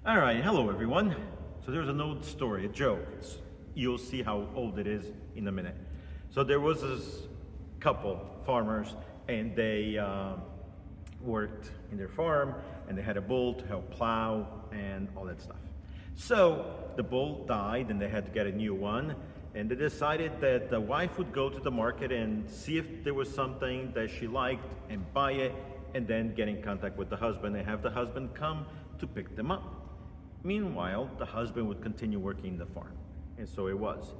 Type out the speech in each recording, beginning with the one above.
All right, hello everyone. So there's an old story, a joke. You'll see how old it is in a minute. So there was this couple, farmers, and they worked in their farm, and they had a bull to help plow and all that stuff. So the bull died, and they had to get a new one. And they decided that the wife would go to the market and see if there was something that she liked and buy it, and then get in contact with the husband and have the husband come to pick them up. Meanwhile, the husband would continue working the farm. And so it was.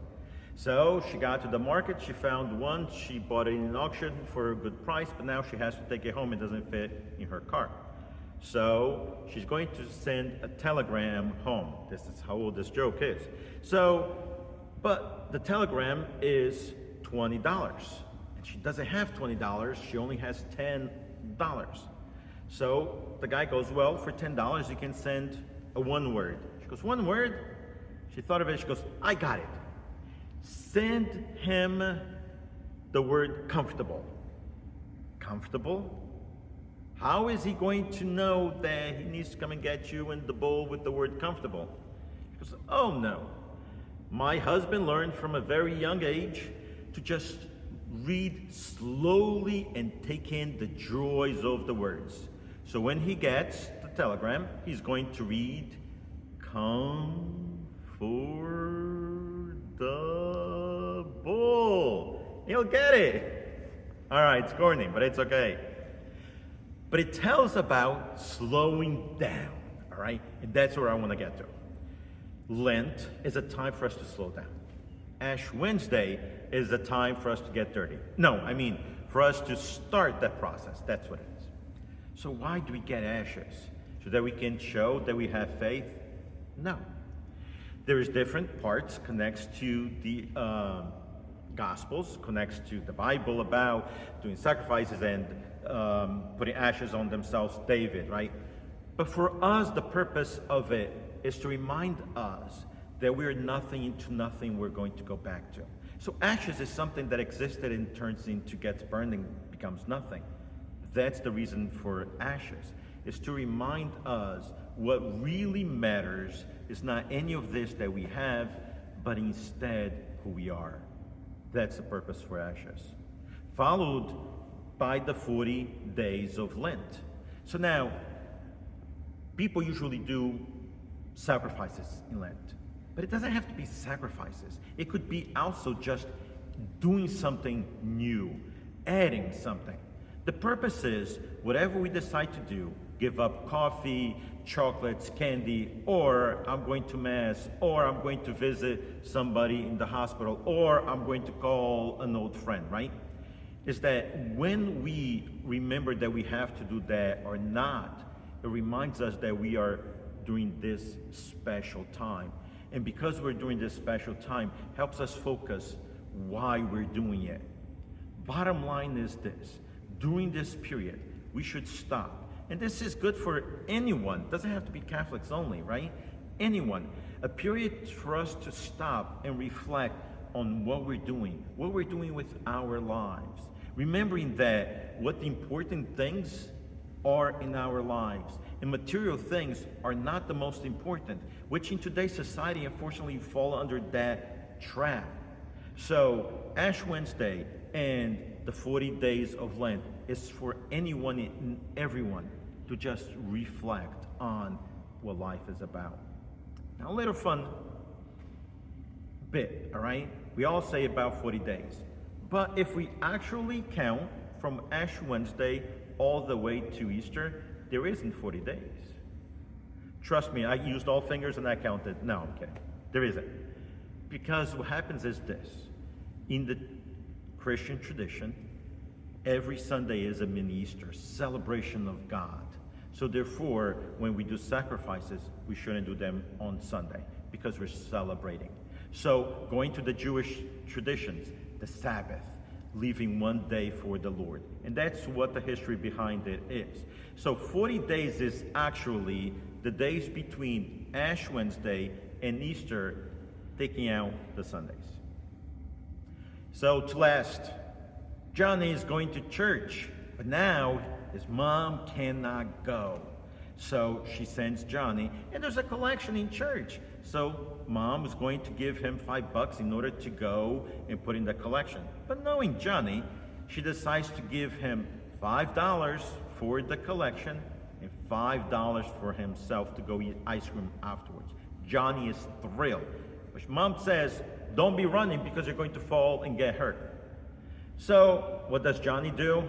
So she got to the market, she found one, she bought it in an auction for a good price, but now she has to take it home, it doesn't fit in her car. So she's going to send a telegram home. This is how old this joke is. But the telegram is $20. And she doesn't have $20, she only has $10. So the guy goes, well, for $10 you can send a one word. She goes, one word? She thought of it, she goes, I got it. Send him the word comfortable. Comfortable? How is he going to know that he needs to come and get you in the bowl with the word comfortable? She goes, oh no. My husband learned from a very young age to just read slowly and take in the joys of the words. So when he gets the telegram, he's going to read, come for the bull. He'll get it. All right, it's corny, but it's okay. But it tells about slowing down, all right? And that's where I want to get to. Lent is a time for us to slow down. Ash Wednesday is a time for us to get dirty. No, I mean, for us to start that process. That's what it is. So why do we get ashes? So that we can show that we have faith? No. There is different parts, connects to the Gospels, connects to the Bible about doing sacrifices and putting ashes on themselves, David, right? But for us, the purpose of it is to remind us that we're nothing into nothing we're going to go back to. So ashes is something that existed and turns into, gets burned and becomes nothing. That's the reason for ashes, is to remind us what really matters is not any of this that we have, but instead who we are. That's the purpose for ashes. Followed by the 40 days of Lent. So now, people usually do sacrifices in Lent, but it doesn't have to be sacrifices. It could be also just doing something new, adding something. The purpose is, whatever we decide to do, give up coffee, chocolates, candy, or I'm going to mass, or I'm going to visit somebody in the hospital, or I'm going to call an old friend, right? Is that when we remember that we have to do that or not, it reminds us that we are during this special time. And because we're doing this special time, helps us focus why we're doing it. Bottom line is this: during this period, we should stop. And this is good for anyone. It doesn't have to be Catholics only, right? Anyone. A period for us to stop and reflect on what we're doing with our lives. Remembering that what the important things are in our lives, and material things are not the most important, which in today's society, unfortunately, fall under that trap. So Ash Wednesday and the 40 days of Lent is for anyone and everyone to just reflect on what life is about. Now, a little fun bit, all right? We all say about 40 days. But if we actually count from Ash Wednesday all the way to Easter, there isn't 40 days. Trust me, I used all fingers and I counted. No, I'm kidding. There isn't. Because what happens is this. In the Christian tradition, every Sunday is a mini Easter, celebration of God. So therefore, when we do sacrifices, we shouldn't do them on Sunday because we're celebrating. So going to the Jewish traditions, the Sabbath, leaving one day for the Lord. And that's what the history behind it is. So 40 days is actually the days between Ash Wednesday and Easter, taking out the Sundays. So to last, Johnny is going to church, but now his mom cannot go. So she sends Johnny, and there's a collection in church. So mom is going to give him $5 in order to go and put in the collection. But knowing Johnny, she decides to give him $5 for the collection and $5 for himself to go eat ice cream afterwards. Johnny is thrilled. But mom says, don't be running because you're going to fall and get hurt. So what does Johnny do?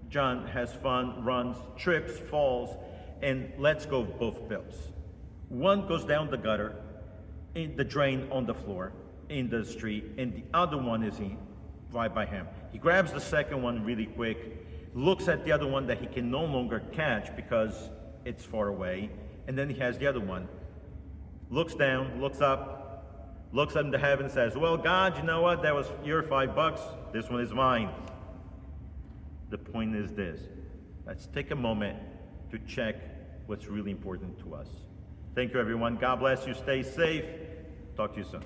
John has fun, runs, trips, falls, and lets go of both bills. One goes down the gutter, in the drain on the floor, in the street, and the other one is right by him. He grabs the second one really quick, looks at the other one that he can no longer catch because it's far away, and then he has the other one. Looks down, looks up into heaven and says, well, God, you know what? That was your $5. This one is mine. The point is this. Let's take a moment to check what's really important to us. Thank you, everyone. God bless you. Stay safe. Talk to you soon.